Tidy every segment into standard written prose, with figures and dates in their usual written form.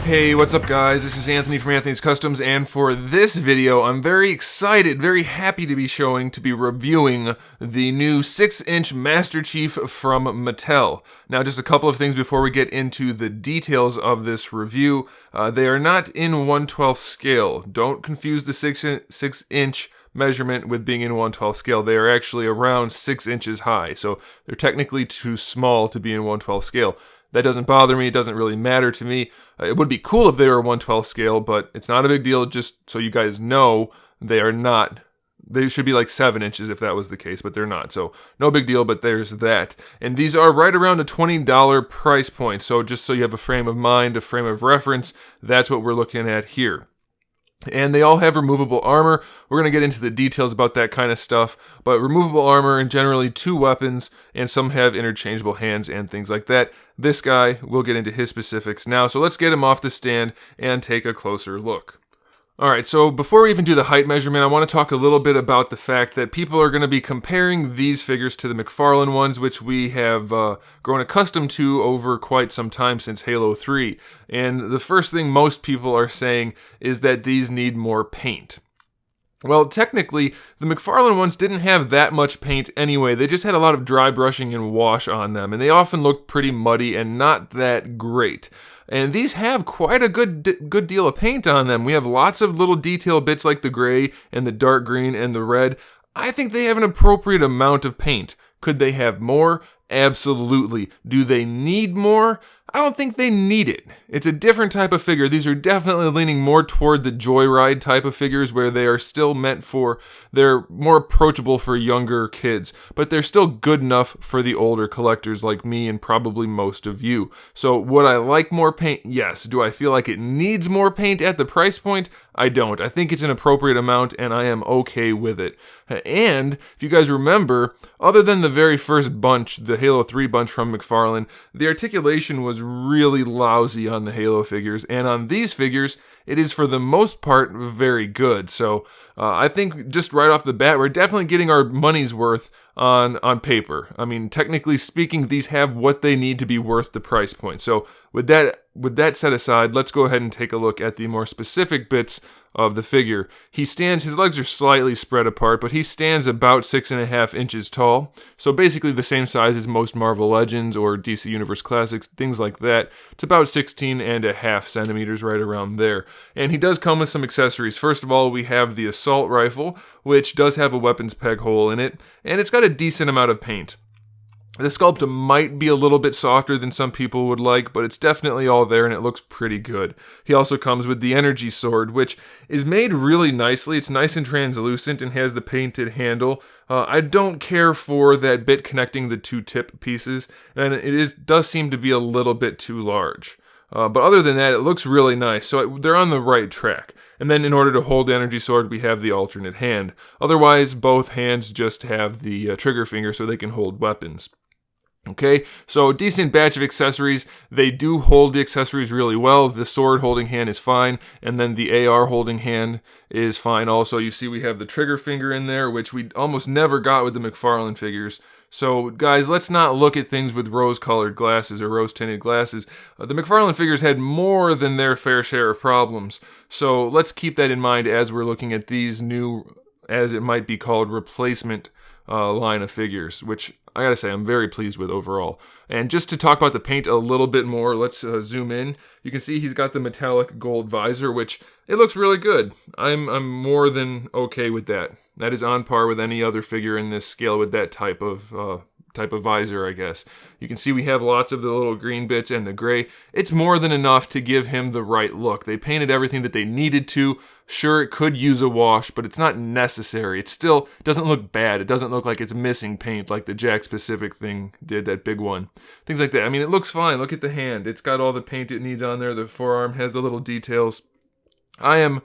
Hey, what's up guys? This is Anthony from AnthonysCustoms, and for this video, I'm very excited, very happy to be reviewing the new 6-inch Master Chief from Mattel. Now, just a couple of things before we get into the details of this review. They are not in 1/12 scale. Don't confuse the 6-inch measurement with being in 1/12 scale. They are actually around 6 inches high, so they're technically too small to be in 1/12 scale. That doesn't bother me, it doesn't really matter to me. It would be cool if they were 1/12 scale, but it's not a big deal, just so you guys know they are not. They should be like 7 inches if that was the case, but they're not. So no big deal, but there's that. And these are right around a $20 price point, so just so you have a frame of mind, a frame of reference, that's what we're looking at here. And they all have removable armor. We're going to get into the details about that kind of stuff. But removable armor and generally 2 weapons, and some have interchangeable hands and things like that. This guy, we'll get into his specifics now. So let's get him off the stand and take a closer look. Alright, so before we even do the height measurement, I want to talk a little bit about the fact that people are going to be comparing these figures to the McFarlane ones, which we have grown accustomed to over quite some time since Halo 3. And the first thing most people are saying is that these need more paint. Well, technically, the McFarlane ones didn't have that much paint anyway. They just had a lot of dry brushing and wash on them, and they often looked pretty muddy and not that great. And these have quite a good deal of paint on them. We have lots of little detail bits like the gray and the dark green and the red. I think they have an appropriate amount of paint. Could they have more? Absolutely. Do they need more? I don't think they need it. It's a different type of figure. These are definitely leaning more toward the Joyride type of figures where they are still meant for, they're more approachable for younger kids, but they're still good enough for the older collectors like me and probably most of you. So would I like more paint? Yes. Do I feel like it needs more paint at the price point? I don't. I think it's an appropriate amount and I am okay with it. And if you guys remember, other than the very first bunch, the Halo 3 bunch from McFarlane, the articulation was really lousy on the Halo figures, and on these figures, it is for the most part very good. So I think just right off the bat, we're definitely getting our money's worth on paper. I mean, technically speaking, these have what they need to be worth the price point. So with that set aside, let's go ahead and take a look at the more specific bits of the figure. His legs are slightly spread apart, but he stands about 6.5 inches tall. So basically the same size as most Marvel Legends or DC Universe Classics, things like that. It's about 16.5 centimeters, right around there. And he does come with some accessories. First of all, we have the assault rifle, which does have a weapons peg hole in it, and it's got a decent amount of paint. The sculpt might be a little bit softer than some people would like, but it's definitely all there and it looks pretty good. He also comes with the energy sword, which is made really nicely. It's nice and translucent and has the painted handle. I don't care for that bit connecting the 2 tip pieces, and it does seem to be a little bit too large. But other than that, it looks really nice, so they're on the right track. And then in order to hold the energy sword, we have the alternate hand. Otherwise, both hands just have the trigger finger so they can hold weapons. Okay, so decent batch of accessories. They do hold the accessories really well. The sword holding hand is fine, and then the AR holding hand is fine also. You see we have the trigger finger in there, which we almost never got with the McFarlane figures. So guys, let's not look at things with rose-colored glasses or rose-tinted glasses. The McFarlane figures had more than their fair share of problems. So let's keep that in mind as we're looking at these new, as it might be called, replacement line of figures, which I gotta say I'm very pleased with overall. And just to talk about the paint a little bit more, let's zoom in. You can see he's got the metallic gold visor, which it looks really good. I'm more than okay with that. That is on par with any other figure in this scale with that type of visor, I guess. You can see we have lots of the little green bits and the gray. It's more than enough to give him the right look. They painted everything that they needed to. Sure, it could use a wash, but it's not necessary. It still doesn't look bad. It doesn't look like it's missing paint like the Jack Specific thing did, that big one. Things like that. I mean, it looks fine. Look at the hand. It's got all the paint it needs on there. The forearm has the little details. I'm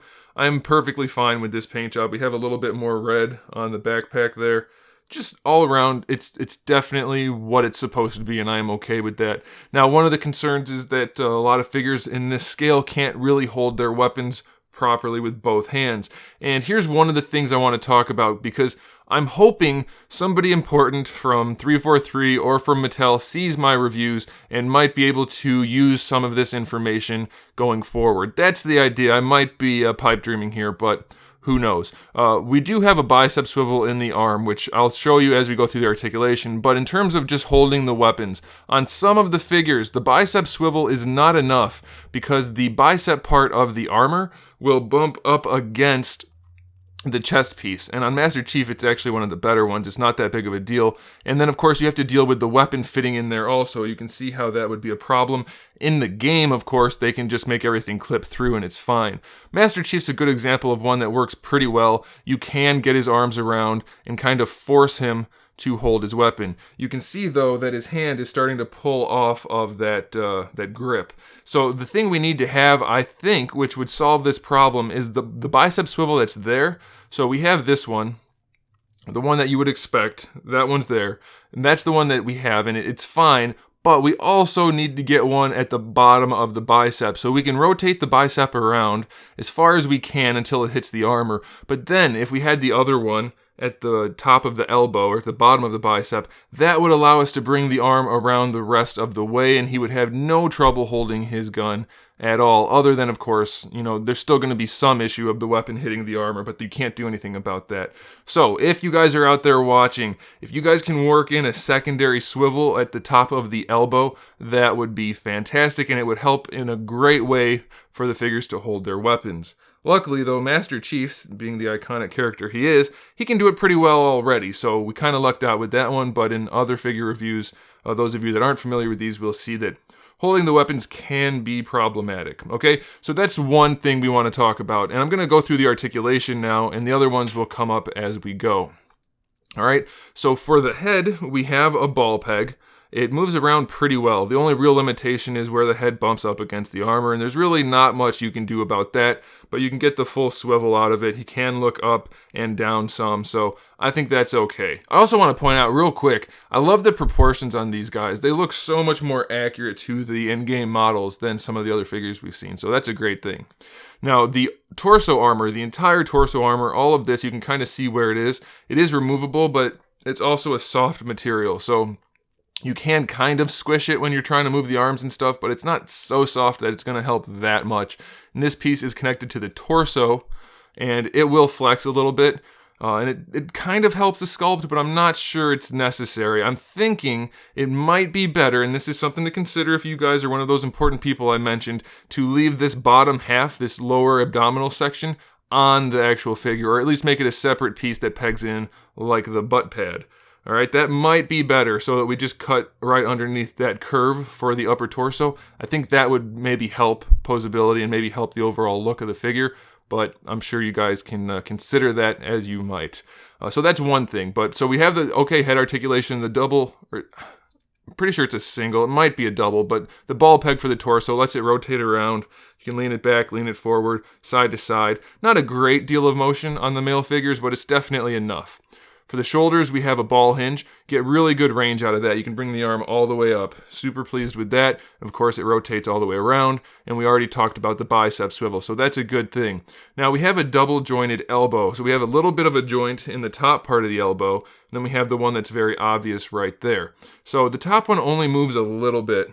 perfectly fine with this paint job. We have a little bit more red on the backpack there. Just all around, it's definitely what it's supposed to be, and I am okay with that. Now, one of the concerns is that a lot of figures in this scale can't really hold their weapons properly with both hands. And here's one of the things I want to talk about, because I'm hoping somebody important from 343 or from Mattel sees my reviews and might be able to use some of this information going forward. That's the idea. I might be pipe dreaming here, but who knows? We do have a bicep swivel in the arm, which I'll show you as we go through the articulation, but in terms of just holding the weapons, on some of the figures, the bicep swivel is not enough because the bicep part of the armor will bump up against the chest piece, and on Master Chief it's actually one of the better ones. It's not that big of a deal. And then of course you have to deal with the weapon fitting in there also. You can see how that would be a problem. In the game, of course, they can just make everything clip through and it's fine. Master Chief's a good example of one that works pretty well. You can get his arms around and kind of force him to hold his weapon. You can see though that his hand is starting to pull off of that grip. So the thing we need to have, I think, which would solve this problem, is the bicep swivel that's there. So we have this one, the one that you would expect. That one's there, and that's the one that we have, and it's fine. But we also need to get one at the bottom of the bicep, so we can rotate the bicep around as far as we can until it hits the armor. But then, if we had the other one at the top of the elbow or at the bottom of the bicep, that would allow us to bring the arm around the rest of the way, and he would have no trouble holding his gun at all, other than, of course, you know, there's still going to be some issue of the weapon hitting the armor, but you can't do anything about that. So, if you guys are out there watching, if you guys can work in a secondary swivel at the top of the elbow, that would be fantastic, and it would help in a great way for the figures to hold their weapons. Luckily, though, Master Chief, being the iconic character he is, he can do it pretty well already, so we kind of lucked out with that one, but in other figure reviews, those of you that aren't familiar with these will see that holding the weapons can be problematic, okay? So that's one thing we want to talk about, and I'm going to go through the articulation now, and the other ones will come up as we go. All right, so for the head, we have a ball peg. It moves around pretty well. The only real limitation is where the head bumps up against the armor, and there's really not much you can do about that, but you can get the full swivel out of it. He can look up and down some, so I think that's okay. I also want to point out real quick, I love the proportions on these guys. They look so much more accurate to the in-game models than some of the other figures we've seen, so that's a great thing. Now, the torso armor, the entire torso armor, all of this, you can kind of see where it is. It is removable, but it's also a soft material, so you can kind of squish it when you're trying to move the arms and stuff, but it's not so soft that it's going to help that much. And this piece is connected to the torso, and it will flex a little bit, and it kind of helps the sculpt, but I'm not sure it's necessary. I'm thinking it might be better, and this is something to consider if you guys are one of those important people I mentioned, to leave this bottom half, this lower abdominal section, on the actual figure, or at least make it a separate piece that pegs in like the butt pad. All right, that might be better so that we just cut right underneath that curve for the upper torso. I think that would maybe help posability and maybe help the overall look of the figure, but I'm sure you guys can consider that as you might. So that's one thing, but so we have the okay head articulation, the double, I'm pretty sure it's a single, it might be a double, but the ball peg for the torso lets it rotate around. You can lean it back, lean it forward, side to side. Not a great deal of motion on the male figures, but it's definitely enough. For the shoulders, we have a ball hinge. Get really good range out of that. You can bring the arm all the way up. Super pleased with that. Of course, it rotates all the way around, and we already talked about the bicep swivel, so that's a good thing. Now, we have a double jointed elbow, so we have a little bit of a joint in the top part of the elbow, and then we have the one that's very obvious right there. So the top one only moves a little bit.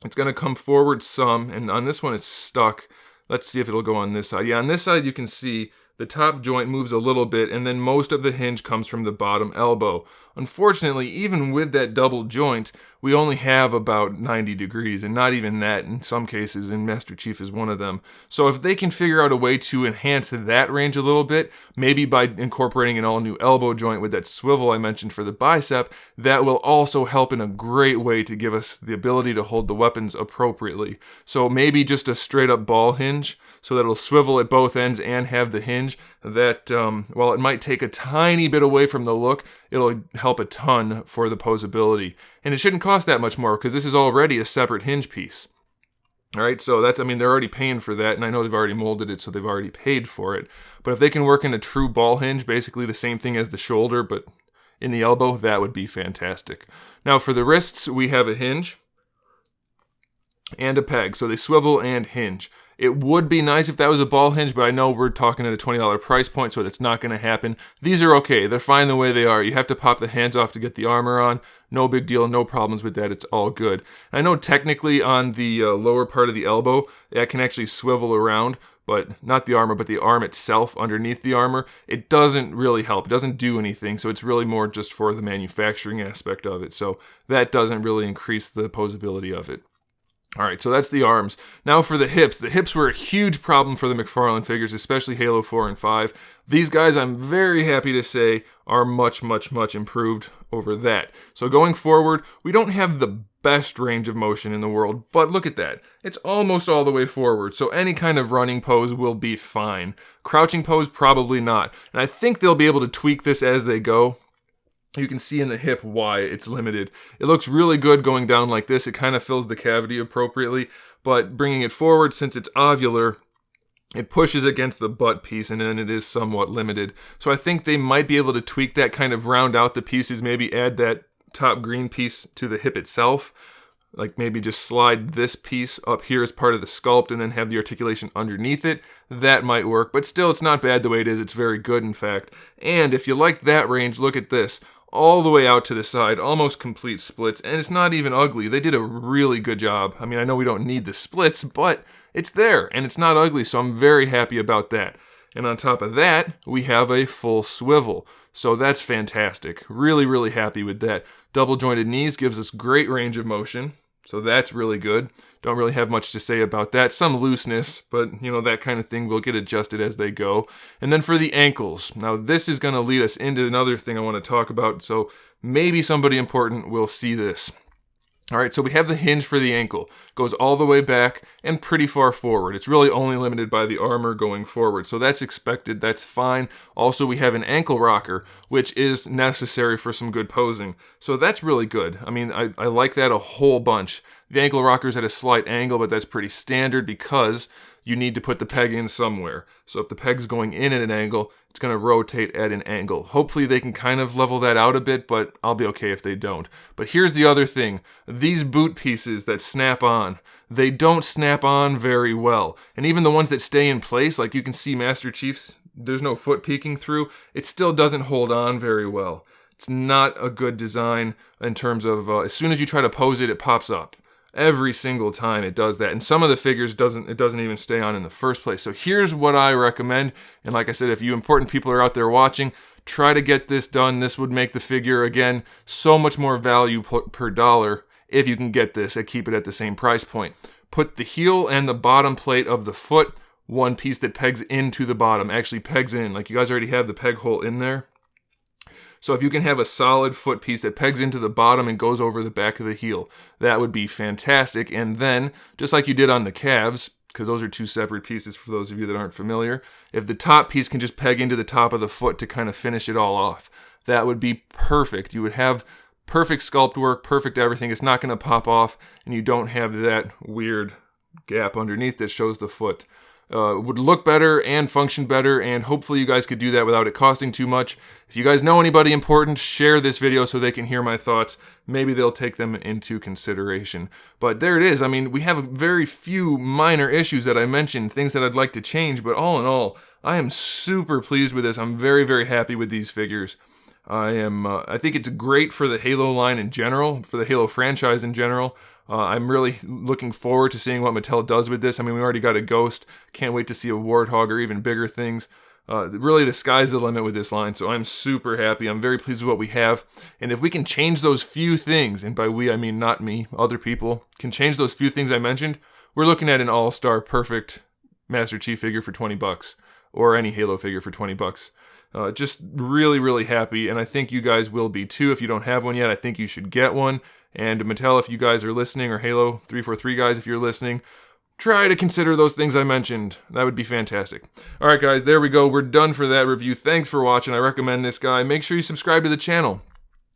It's going to come forward some, and on this one it's stuck. Let's see if it'll go on this side. Yeah, on this side you can see the top joint moves a little bit, and then most of the hinge comes from the bottom elbow. Unfortunately, even with that double joint, we only have about 90 degrees, and not even that in some cases, and Master Chief is one of them. So if they can figure out a way to enhance that range a little bit, maybe by incorporating an all-new elbow joint with that swivel I mentioned for the bicep, that will also help in a great way to give us the ability to hold the weapons appropriately. So maybe just a straight-up ball hinge, so that it'll swivel at both ends and have the hinge, that while it might take a tiny bit away from the look, it'll help a ton for the posability. And it shouldn't cost that much more because this is already a separate hinge piece. All right, so that's, I mean, they're already paying for that, and I know they've already molded it, so they've already paid for it. But if they can work in a true ball hinge, basically the same thing as the shoulder, but in the elbow, that would be fantastic. Now for the wrists, we have a hinge and a peg, so they swivel and hinge. It would be nice if that was a ball hinge, but I know we're talking at a $20 price point, so that's not going to happen. These are okay. They're fine the way they are. You have to pop the hands off to get the armor on. No big deal. No problems with that. It's all good. I know technically on the lower part of the elbow, that can actually swivel around, but not the armor, but the arm itself underneath the armor. It doesn't really help. It doesn't do anything, so it's really more just for the manufacturing aspect of it. So that doesn't really increase the posability of it. All right, so that's the arms. Now for the hips. The hips were a huge problem for the McFarlane figures, especially Halo 4 and 5. These guys, I'm very happy to say, are much, much, much improved over that. So going forward, we don't have the best range of motion in the world, but look at that. It's almost all the way forward, so any kind of running pose will be fine. Crouching pose, probably not. And I think they'll be able to tweak this as they go. You can see in the hip why it's limited. It looks really good going down like this. It kind of fills the cavity appropriately, but bringing it forward, since it's ovular, it pushes against the butt piece, and then it is somewhat limited. So I think they might be able to tweak that, kind of round out the pieces, maybe add that top green piece to the hip itself. Like maybe just slide this piece up here as part of the sculpt and then have the articulation underneath it. That might work, but still it's not bad the way it is. It's very good, in fact. And if you like that range, look at this. All the way out to the side, almost complete splits, and it's not even ugly. They did a really good job. I mean, I know we don't need the splits, but it's there, and it's not ugly, so I'm very happy about that. And on top of that, we have a full swivel. So that's fantastic. Really, really happy with that. Double jointed knees gives us great range of motion. So that's really good. Don't really have much to say about that. Some looseness, but you know, that kind of thing will get adjusted as they go. And then for the ankles. Now this is going to lead us into another thing I want to talk about. So maybe somebody important will see this. All right, so we have the hinge for the ankle. Goes all the way back and pretty far forward. It's really only limited by the armor going forward. So that's expected, that's fine. Also, we have an ankle rocker, which is necessary for some good posing. So that's really good. I mean, I like that a whole bunch. The ankle rocker's at a slight angle, but that's pretty standard because you need to put the peg in somewhere. So if the peg's going in at an angle, it's going to rotate at an angle. Hopefully they can kind of level that out a bit, but I'll be okay if they don't. But here's the other thing. These boot pieces that snap on, they don't snap on very well. And even the ones that stay in place, like you can see Master Chief's, there's no foot peeking through, it still doesn't hold on very well. It's not a good design in terms of as soon as you try to pose it, it pops up. Every single time it does that. And some of the figures it doesn't even stay on in the first place. So here's what I recommend. And like I said, if you important people are out there watching, try to get this done. This would make the figure, again, so much more value per dollar if you can get this and keep it at the same price point. Put the heel and the bottom plate of the foot, one piece that pegs into the bottom, actually pegs in. Like you guys already have the peg hole in there. So if you can have a solid foot piece that pegs into the bottom and goes over the back of the heel, that would be fantastic. And then, just like you did on the calves, because those are two separate pieces for those of you that aren't familiar, if the top piece can just peg into the top of the foot to kind of finish it all off, that would be perfect. You would have perfect sculpt work, perfect everything. It's not going to pop off, and you don't have that weird gap underneath that shows the foot. Would look better and function better, and hopefully you guys could do that without it costing too much. If you guys know anybody important, share this video so they can hear my thoughts. Maybe they'll take them into consideration. But there it is. I mean, we have very few minor issues that I mentioned, things that I'd like to change, but all in all, I am super pleased with this. I'm very, very happy with these figures. I think it's great for the Halo line in general, for the Halo franchise in general. I'm really looking forward to seeing what Mattel does with this. I mean, we already got a Ghost. Can't wait to see a Warthog or even bigger things. Really, the sky's the limit with this line, so I'm super happy. I'm very pleased with what we have. And if we can change those few things, and by we, I mean not me, other people, can change those few things I mentioned, we're looking at an all-star perfect Master Chief figure for 20 bucks, or any Halo figure for 20 bucks. Just really, really happy, and I think you guys will be too. If you don't have one yet, I think you should get one. And Mattel, if you guys are listening, or Halo 343 guys, if you're listening, try to consider those things I mentioned. That would be fantastic. Alright guys, there we go. We're done for that review. Thanks for watching. I recommend this guy. Make sure you subscribe to the channel.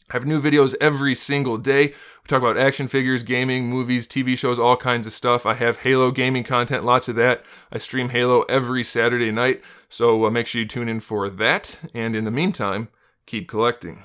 I have new videos every single day. We talk about action figures, gaming, movies, TV shows, all kinds of stuff. I have Halo gaming content, lots of that. I stream Halo every Saturday night, so make sure you tune in for that. And in the meantime, keep collecting.